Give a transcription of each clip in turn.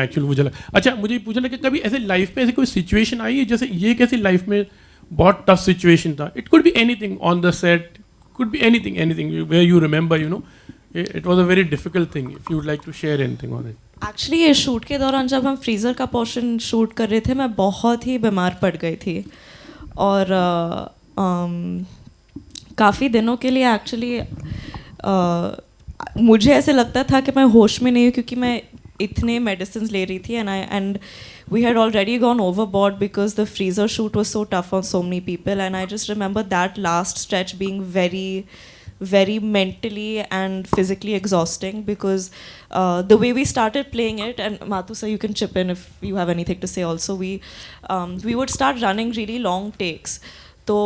Actually मुझे लगा, अच्छा मुझे पूछना कि कभी ऐसे लाइफ में ऐसी कोई सिचुएशन आई है जैसे ये कैसी लाइफ में बहुत टफ सिचुएशन था, it could be anything on the set, could be anything anything where you remember you know it was a very difficult thing, if you would like to share anything on it. Actually ये shoot के दौरान जब हम freezer का portion shoot कर रहे थे मैं बहुत ही बीमार पड़ गई थी और काफ़ी दिनों के लिए एक्चुअली मुझे ऐसे लगता था कि मैं होश में नहीं हूँ क्योंकि मैं इतने मेडिसिन ले रही थी and we had already gone overboard because the freezer shoot was so tough on so many people and I just remember that last stretch being very mentally and physically exhausting because the way we started playing it, and Mathu sir you can chip in if you have anything to say also, we would start running really long takes. तो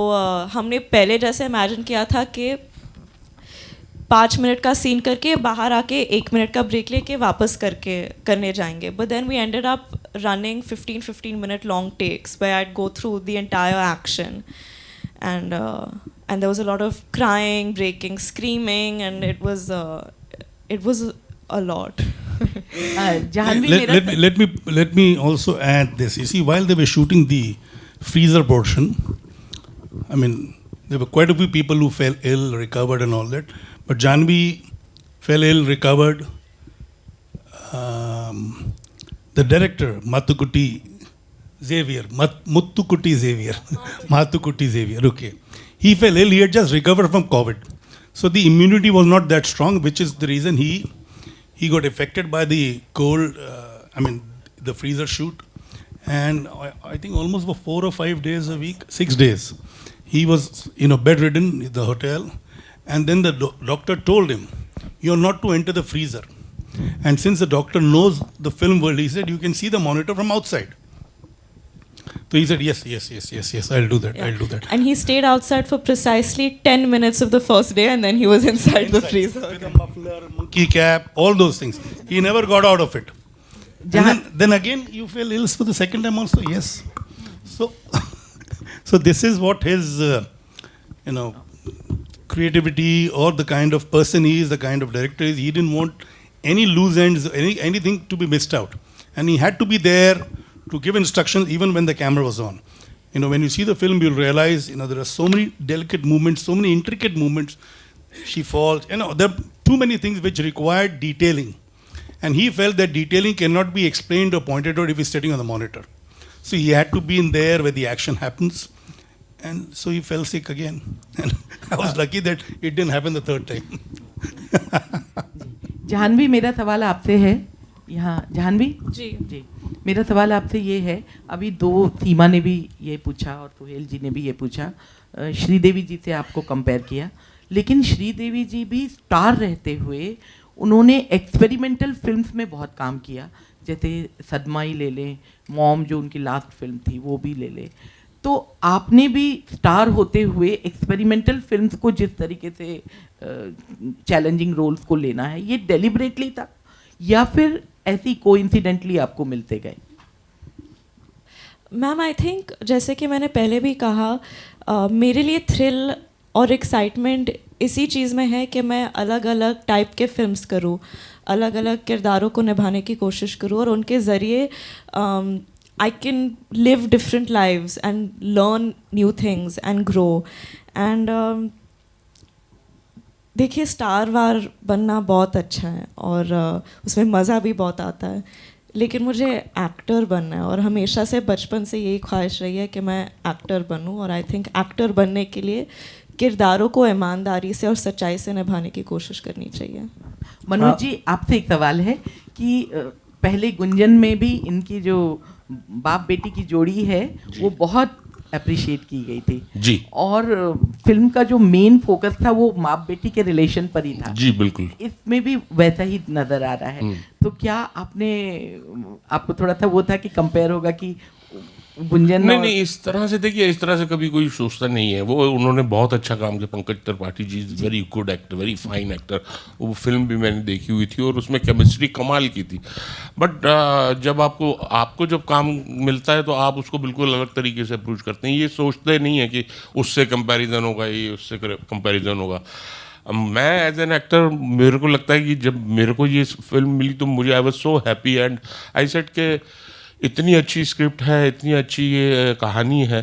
हमने पहले जैसे imagine किया था कि 5 minute का scene करके बाहर आके 1 मिनट का ब्रेक लेके वापस करने जाएंगे, but then we ended up running 15 minute long takes where I'd go through the entire action and there was a lot of crying, breaking, screaming, and it was a lot. Let me also add this. You see, while they were shooting the freezer portion, I mean, there were quite a few people who fell ill, recovered, and all that. But Janhvi fell ill, recovered. The director, Mathukutti Xavier, okay. He fell ill, he had just recovered from COVID. So the immunity was not that strong, which is the reason he got affected by the cold, the freezer shoot. And I think almost for 4 or 5 days a week, 6 days, he was, bedridden in the hotel. And then the doctor told him, you're not to enter the freezer. And since the doctor knows the film world, he said, you can see the monitor from outside. So he said, yes, I'll do that, yeah. I'll do that. And he stayed outside for precisely 10 minutes of the first day and then he was inside the freezer. With a muffler, monkey cap, all those things. He never got out of it. And then again, you fell ill for the second time also, yes. So this is what his, creativity or the kind of person he is, the kind of director he is. He didn't want any loose ends, anything to be missed out. And he had to be there to give instructions even when the camera was on. When you see the film, you'll realize, there are so many delicate movements, so many intricate movements. She falls, there are too many things which required detailing. And he felt that detailing cannot be explained or pointed out if he's sitting on the monitor. So he had to be in there where the action happens. And so he fell sick again. And I was lucky that it didn't happen the third time. Janvi, मेरा सवाल आपसे है यहाँ। जानवी जी मेरा सवाल आपसे ये है, अभी 2 सीमा ने भी ये पूछा और सुहेल जी ने भी ये पूछा, श्रीदेवी जी से आपको कंपेयर किया, लेकिन श्रीदेवी जी भी स्टार रहते हुए उन्होंने एक्सपेरिमेंटल फिल्म्स में बहुत काम किया, जैसे सदमा ही ले लें, मॉम जो उनकी लास्ट फिल्म थी वो भी ले लें। तो आपने भी स्टार होते हुए एक्सपेरिमेंटल फिल्म्स को जिस तरीके से चैलेंजिंग रोल्स को लेना है, ये डेलिबरेटली था या फिर ऐसी कोइंसिडेंटली आपको मिलते गए? मैम आई थिंक जैसे कि मैंने पहले भी कहा, मेरे लिए थ्रिल और एक्साइटमेंट इसी चीज़ में है कि मैं अलग अलग टाइप के फिल्म्स करूँ, अलग अलग किरदारों को निभाने की कोशिश करूँ और उनके ज़रिए I can live different lives and learn new things and grow. And देखिए, स्टार वार बनना बहुत अच्छा है और उसमें मज़ा भी बहुत आता है, लेकिन मुझे एक्टर बनना है और हमेशा से बचपन से यही ख्वाहिश रही है कि मैं एक्टर बनूं। और आई थिंक एक्टर बनने के लिए किरदारों को ईमानदारी से और सच्चाई से निभाने की कोशिश करनी चाहिए। मनोज जी, आपसे एक सवाल है कि पहले गुंजन में भी इनकी जो बाप बेटी की जोड़ी है वो बहुत अप्रिशिएट की गई थी जी, और फिल्म का जो मेन फोकस था वो बाप बेटी के रिलेशन पर ही था जी। बिल्कुल, इसमें भी वैसा ही नजर आ रहा है। तो क्या आपको थोड़ा सा वो था कि कंपेयर होगा कि गुंजन? नहीं, इस तरह से देखिए, इस तरह से कभी कोई सोचता नहीं है। वो उन्होंने बहुत अच्छा काम किया। Pankaj Tripathi ji is very good actor, very fine actor. वो फिल्म भी मैंने देखी हुई थी और उसमें केमिस्ट्री कमाल की थी। बट जब आपको जब काम मिलता है तो आप उसको बिल्कुल अलग तरीके से अप्रोच करते हैं। ये सोचते नहीं है कि उससे कंपैरिजन होगा, ये उससे कंपैरिजन होगा। मैं एज एन एक्टर मेरे को लगता है कि जब मेरे को ये फिल्म मिली तो मुझे I was so happy and I said के इतनी अच्छी स्क्रिप्ट है, इतनी अच्छी ये कहानी है,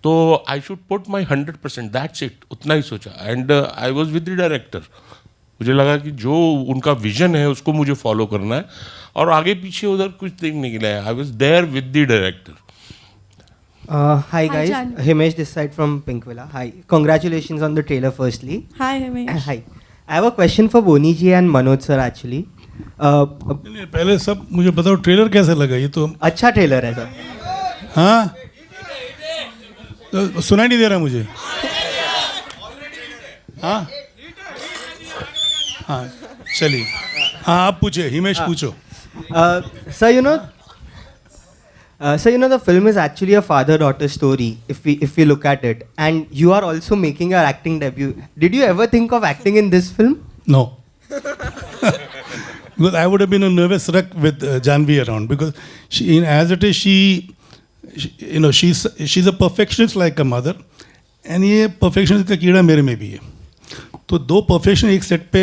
तो I should put my 100%, that's it, उतना ही सोचा. And I was with the director. मुझे लगा कि जो उनका विजन है उसको मुझे फॉलो करना है, और आगे पीछे उधर कुछ देखने के लिए I was there with the director. Hi guys, Himesh this side from Pinkvilla. Hi, congratulations on the trailer firstly. Hi, Himesh. Hi. I have a question for Boni ji and Manoj sir actually. नहीं, पहले सब मुझे बताओ trailer कैसा लगा. ये तो अच्छा ट्रेलर है सर. हाँ, तो सुनाई नहीं दे रहा मुझे. हाँ हाँ, चलिए. हाँ, आप पूछे, हिमेश पूछो. Sir, the film is actually a father-daughter story if we look at it, and you are also making your acting debut. Did you ever think of acting in this film? No. Because I would have been a nervous wreck with Janhvi around, because she, as it is, she's a perfectionist like a mother, and ये perfectionist का कीड़ा मेरे में भी है. तो दो perfection एक सेट पे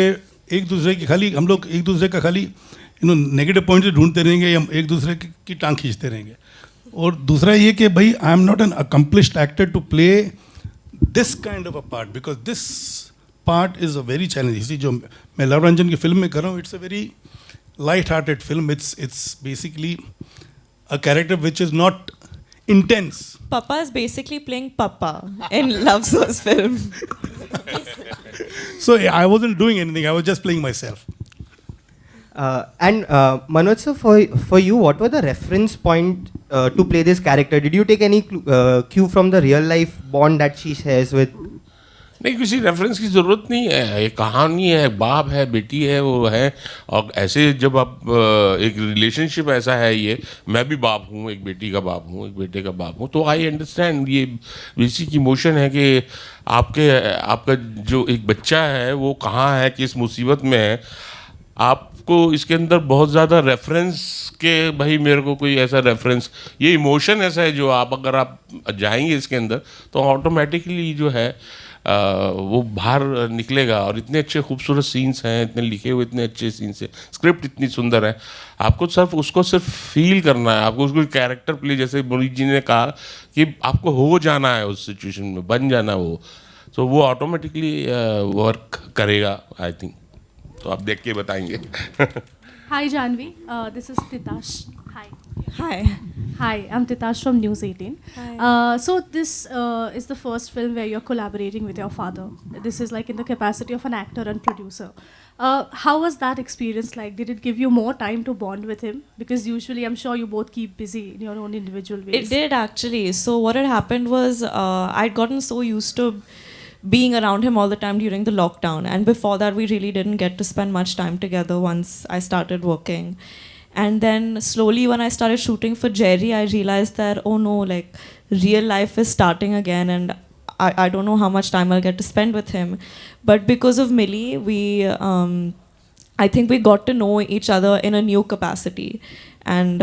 एक दूसरे की खाली हम लोग एक दूसरे का खाली नेगेटिव पॉइंट ढूंढते रहेंगे या एक दूसरे की टांग खींचते रहेंगे. और दूसरा ये कि भाई I am not an accomplished actor to play this kind of a part, because this part is a very challenge. इसी जो मैं लव रंजन की फिल्म में कर रहा हूँ, it's a very light hearted film. It's basically a character which is not intense. Papa is basically playing Papa in Love Source film. So I wasn't doing anything, I was just playing myself. And Manoj sir, for you, what were the reference point to play this character? Did you take any cue from the real life bond that she shares with? नहीं, किसी reference की ज़रूरत नहीं है. एक कहानी है, बाप है, बेटी है, वो है. और ऐसे जब आप एक रिलेशनशिप ऐसा है, ये मैं भी बाप हूँ, एक बेटी का बाप हूँ, एक बेटे का बाप हूँ, तो आई अंडरस्टैंड. ये बेसिक इमोशन है कि आपका जो एक बच्चा है वो कहाँ है, किस मुसीबत में है. आपको इसके अंदर बहुत ज़्यादा रेफरेंस के भाई मेरे को कोई ऐसा रेफरेंस, ये इमोशन ऐसा है जो अगर आप जाएंगे इसके अंदर तो ऑटोमेटिकली जो है वो बाहर निकलेगा. और इतने अच्छे खूबसूरत सीन्स हैं, इतने लिखे हुए इतने अच्छे सीन्स हैं, स्क्रिप्ट इतनी सुंदर है. आपको सिर्फ फील करना है, आपको उसको कैरेक्टर प्ले, जैसे मुनीत जी ने कहा कि आपको हो जाना है उस सिचुएशन में, बन जाना वो, तो वो ऑटोमेटिकली वर्क करेगा आई थिंक. तो आप देख के बताएंगे. Hi Janhvi, this is Titash. Hi. Hi. Hi, I'm Titash from News 18. Hi. So this is the first film where you're collaborating with your father. This is like in the capacity of an actor and producer. How was that experience like? Did it give you more time to bond with him? Because usually I'm sure you both keep busy in your own individual ways. It did actually. So what had happened was I'd gotten so used to being around him all the time during the lockdown, and before that we really didn't get to spend much time together once I started working. And then slowly when I started shooting for Jerry, I realized that oh no, like real life is starting again, and I don't know how much time I'll get to spend with him. But because of Mili, I think we got to know each other in a new capacity, and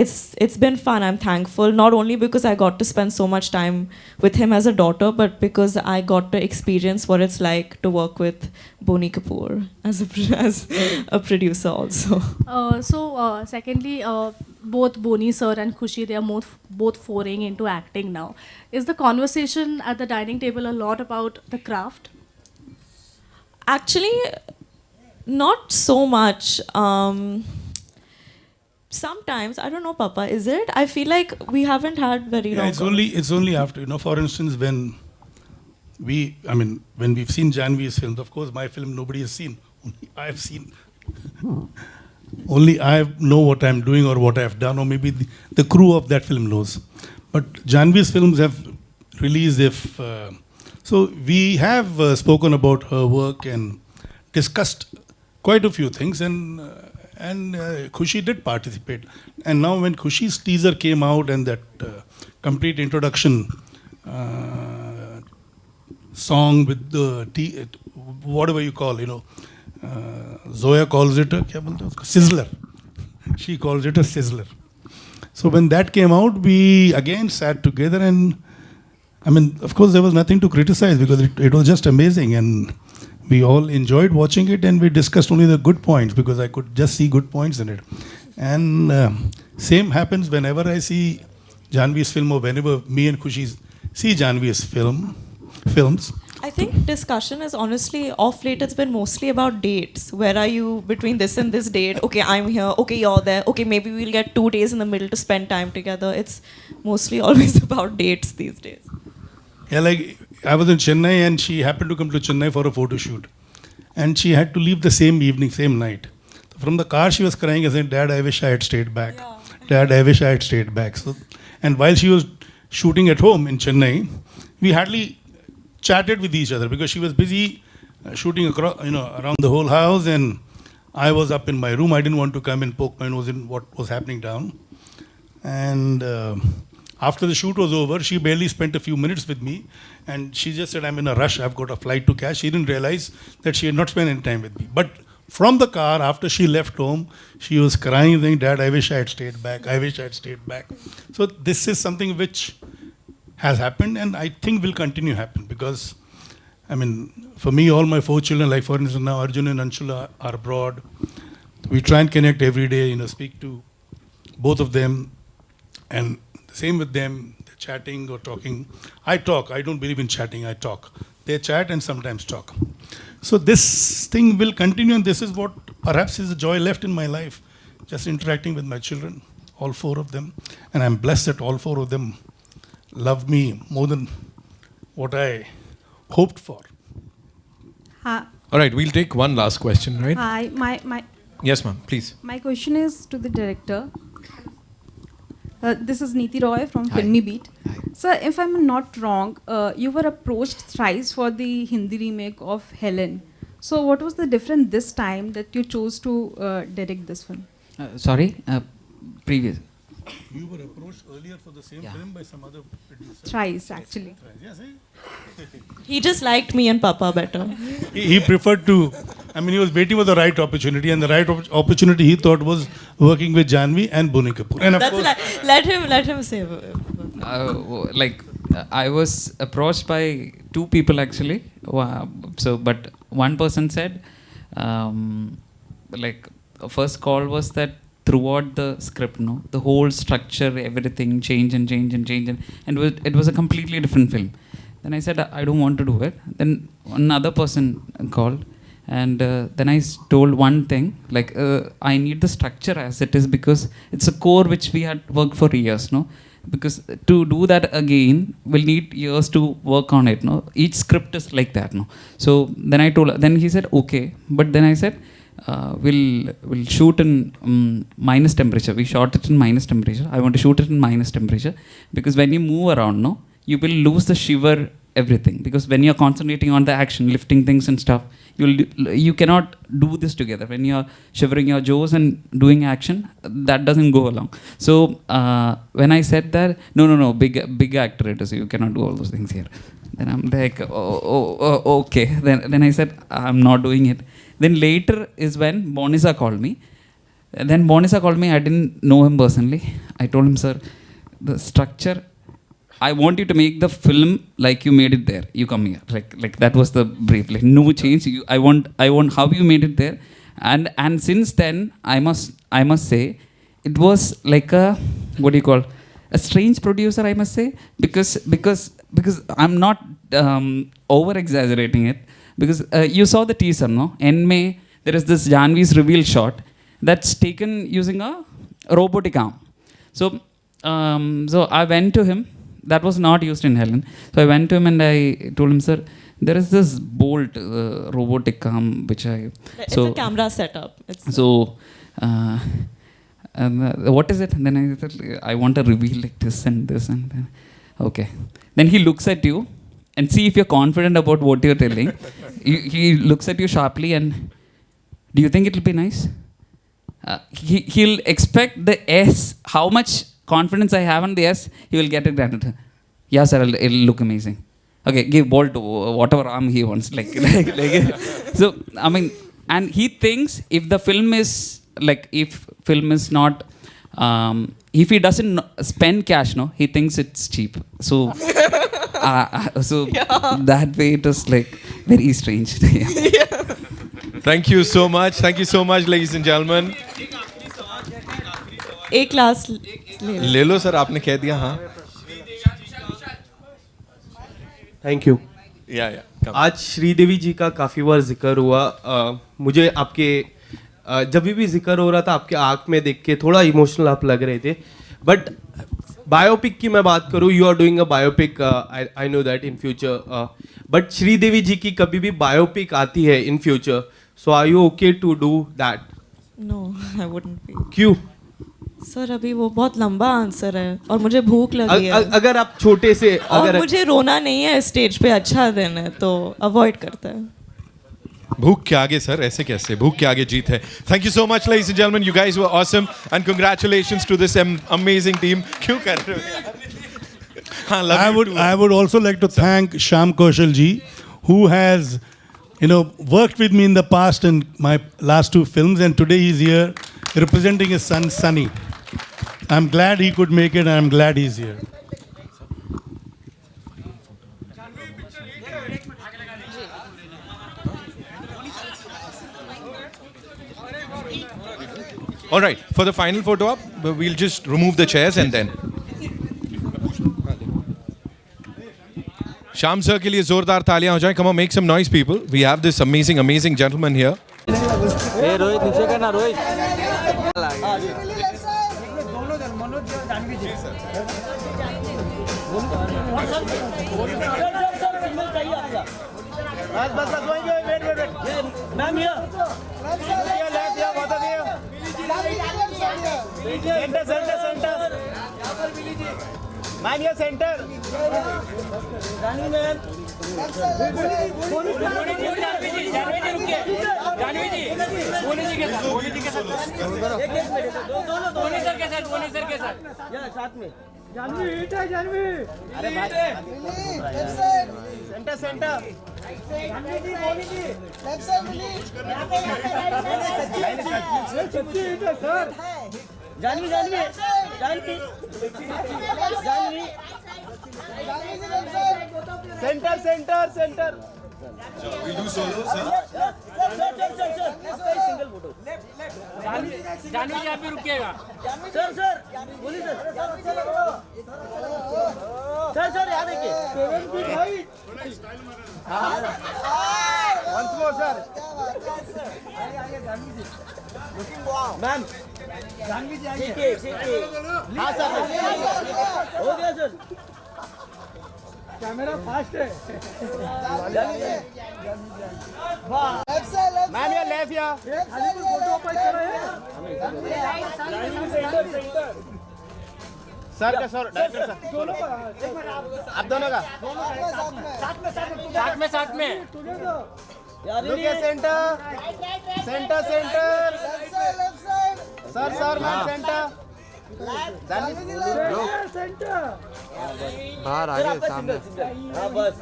it's been fun. I'm thankful not only because I got to spend so much time with him as a daughter, but because I got to experience what it's like to work with Boni Kapoor as a producer also. Secondly, both Boni sir and Khushi, they are both foraying into acting now. Is the conversation at the dining table a lot about the craft? Actually, not so much. Sometimes, I don't know, Papa, is it? I feel like we haven't had very long. It's only after, for instance, when we've seen Janhvi's films, of course my film nobody has seen, only I have seen. Only I know what I'm doing or what I've done, or maybe the crew of that film knows. But Janhvi's films have released so we have spoken about her work and discussed quite a few things, and Khushi did participate. And now when Khushi's teaser came out and that complete introduction song with the whatever you call, Zoya calls it a sizzler. She calls it a sizzler. So when that came out, we again sat together, and of course there was nothing to criticize because it was just amazing, and we all enjoyed watching it, and we discussed only the good points because I could just see good points in it. And same happens whenever I see Janhvi's film, or whenever me and Khushi see Janhvi's films. I think discussion is honestly off late. It's been mostly about dates. Where are you between this and this date? Okay, I'm here. Okay, you're there. Okay, maybe we'll get 2 days in the middle to spend time together. It's mostly always about dates these days. Yeah, like I was in Chennai and she happened to come to Chennai for a photo shoot. And she had to leave the same evening, same night. From the car she was crying and saying, Dad, I wish I had stayed back. Yeah. Dad, I wish I had stayed back. So, and while she was shooting at home in Chennai, we hardly chatted with each other because she was busy shooting across, around the whole house, and I was up in my room. I didn't want to come and poke my nose in what was happening down. And after the shoot was over, she barely spent a few minutes with me, and she just said, I'm in a rush, I've got a flight to catch. She didn't realize that she had not spent any time with me. But from the car, after she left home, she was crying, saying, Dad, I wish I had stayed back. I wish I had stayed back. So this is something which has happened, and I think will continue to happen, because, I mean, for me, all my 4 children, like for instance now Arjun and Anshula are abroad. We try and connect every day, speak to both of them, and same with them, they're chatting or talking. I talk, I don't believe in chatting, I talk. They chat and sometimes talk. So this thing will continue, and this is what perhaps is the joy left in my life, just interacting with my children, all 4 of them. And I'm blessed that all 4 of them love me more than what I hoped for. Hi. All right, we'll take one last question, right? Hi, my Yes, ma'am, please. my question is to the director. This is Neeti Roy from Hi. Filmy Beat. Hi. Sir, if I'm not wrong, you were approached thrice for the Hindi remake of Helen. So what was the difference this time that you chose to direct this film? Previous. You were approached earlier for the same film by some other producer. Thrice, actually. Yes, He just liked me and Papa better. he preferred to, he was waiting for the right opportunity, and the right opportunity he thought was working with Janhvi and Janhvi Kapoor. And of That's course, let him say. I was approached by 2 people actually. But one person said, first call was that throughout the script, the whole structure, everything change, and it was a completely different film. Then I said, I don't want to do it. Then another person called, and then I told one thing, I need the structure as it is, because it's a core which we had worked for years, because to do that again, we'll need years to work on it, Each script is like that, So then he said, okay. But then I said, we'll shoot in minus temperature. We shot it in minus temperature. I want to shoot it in minus temperature, because when you move around, you will lose the shiver, everything. Because when you're concentrating on the action, lifting things and stuff, you cannot do this together. When you're shivering your jaws and doing action, that doesn't go along. So when I said that, no, big actor it is. You cannot do all those things here. Then I'm like, okay. Then I said, I'm not doing it. Then later is when Bonisa called me. And then Bonisa called me. I didn't know him personally. I told him, sir, the structure, I want you to make the film like you made it there. You come here. Like that was the brief. No change. I want how you made it there. And since then, I must say, it was like a strange producer, I must say, because I'm not over exaggerating it. Because you saw the teaser, no? In May, there is this Janhvi's reveal shot that's taken using a robotic arm. So I went to him. That was not used in Helen. So I went to him and I told him, sir, there is this bolt robotic arm which It's a camera setup. What is it? And then I said, I want a reveal like this and this and then. Okay. Then he looks at you and see if you're confident about what you're telling. He looks at you sharply and, do you think it'll be nice? He'll expect the yes. How much confidence I have on the yes, he will get it granted. Yeah, sir, it'll look amazing. Okay, give ball to whatever arm he wants. So, and he thinks if the film is, not, if he doesn't spend cash, he thinks it's cheap. So, that way it was very strange. Yeah. Thank you so much. Thank you so much, ladies and gentlemen. एक last ले लो sir, आपने कह दिया हाँ. Thank you. Yeah. आज श्रीदेवी जी का काफ़ी बार जिक्र हुआ. मुझे आपके जब भी जिक्र हो रहा था आपके आँख में देख के थोड़ा इमोशनल आप लग रहे थे. बट बायोपिक की मैं बात करूँ, you are doing a biopic, I know that in future. But Sridevi ji की कभी भी बायोपिक आती है in future, so are you okay to do that? No, I wouldn't be. क्यों? सर अभी वो बहुत लंबा आंसर है और मुझे भूख लगी है. अगर आप छोटे से और मुझे रोना नहीं है स्टेज पे, अच्छा दिन है तो अवॉइड करता है. भूख के आगे सर, ऐसे कैसे? भूख के आगे जीत है. Thank you so much, ladies and gentlemen. You guys were awesome, and congratulations to this amazing team. क्यों कर रहे हो यार? हाँ, I would also like to thank Shyam Kaushal ji, who has, worked with me in the past in my last 2 films, and today he's here representing his son Sunny. I'm glad he could make it, and I'm glad he's here. All right, for the final photo op, we'll just remove the chairs and then. Shyam sir के लिए जोरदार तालियां हो जाएं. Come on, make some noise, people. We have this amazing gentleman here. ए रोहित नीचे करना रोहित. बस wait ma'am here centre ma'am ये सेंटर जानवी मैम जानवी जी के साथ धोनी सर के साथ या साथ में जानवी हिट है जानवी. अरे भाई centre Janhvi ji Dhoni ji left side मिली सच्ची हिट है sir. Janhvi centre We do solo, sir. Single photo. Janhvi ji आप भी रुकिएगा. सर बोलिए सर याद देखिए. Once more sir. Ma'am Janhvi ji आइए. हाँ सर हो गया सर. कैमरा फास्ट है. मैम ये लेफ्ट या फोटो अप्लाई कर रहे हैं सर का सर डायरेक्टर सर आप दोनों का साथ में look centre sir ma'am centre बाहर आगे सामने. हाँ बस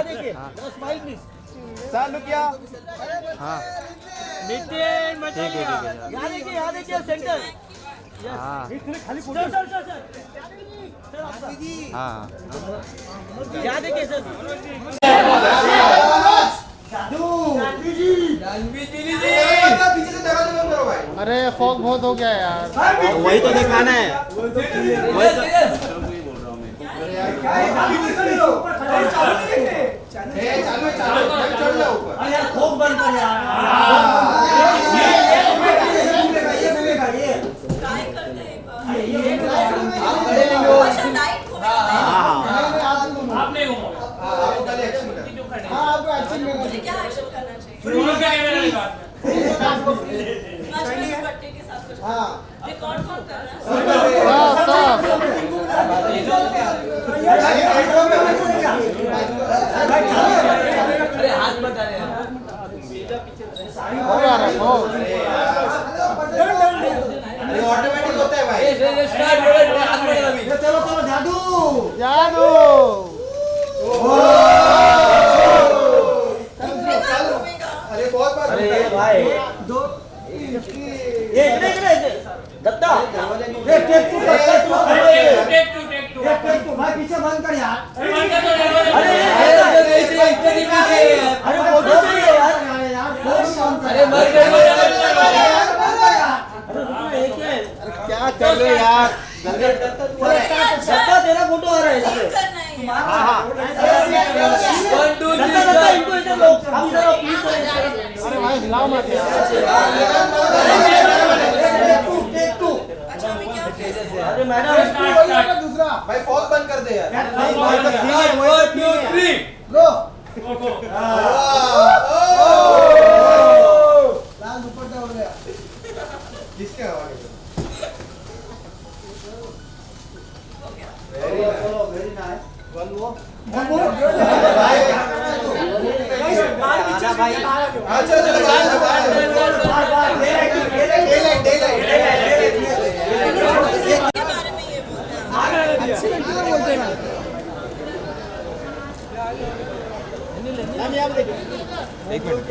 देखिए स्माइल प्लीज सर लुक या. हाँ नितिन देखिए यहाँ देखिए सेंटर. हाँ सर हाँ यहाँ देखिए सर. अरे फॉग बहुत हो गया यार. वही तो दिखाना है. खूब बंद कर ऑटोमेटिक होता है भाई. चलो जादू अरे बहुत बार. अरे भाई ये दत्ता टेक टू पीछे बंद कर यार। क्या कर रहे हो यार? तेरा फोटो आ रहा है इसमें। हाँ। 1 2 3 इनको इधर लो। अरे भाई हिलाओ मत यार। अरे मैडम दूसरा भाई फॉल बंद कर दे यार। 1 2 3 लो। लाल दुपट्टा उड़ गया। किसके हवाले? Very nice. One more. एक मिनट।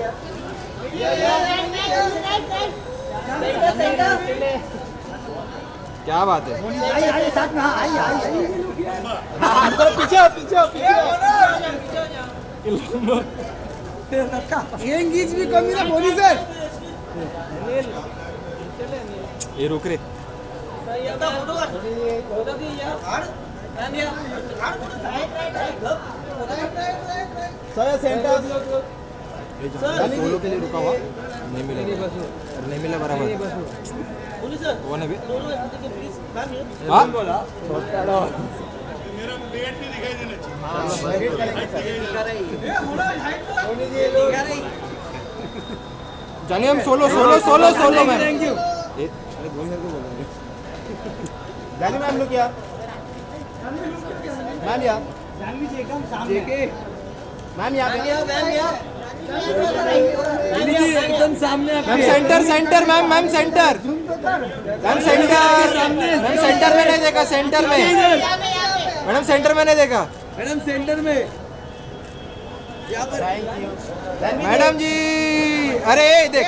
क्या बात है? आइए साथ में। हाँ आइए। पीछे एंगेज भी कमी ना बोली सर। ये रुक रे। सर सेंटर सोलो के लिए रुका हुआ नहीं मिला बराबर वो नहीं हाँ मेरा वेट भी दिखाई देना चाहिए। जानिए हम सोलो मैम। Thank you. जानी मैम लोग क्या मैम यार जानवी जी एकदम सामने मैम यार एकदम सामने मैम सेंटर मैम सेंटर में नहीं देखा मैडम सेंटर में नहीं देखा मैडम सेंटर में मैडम जी अरे देख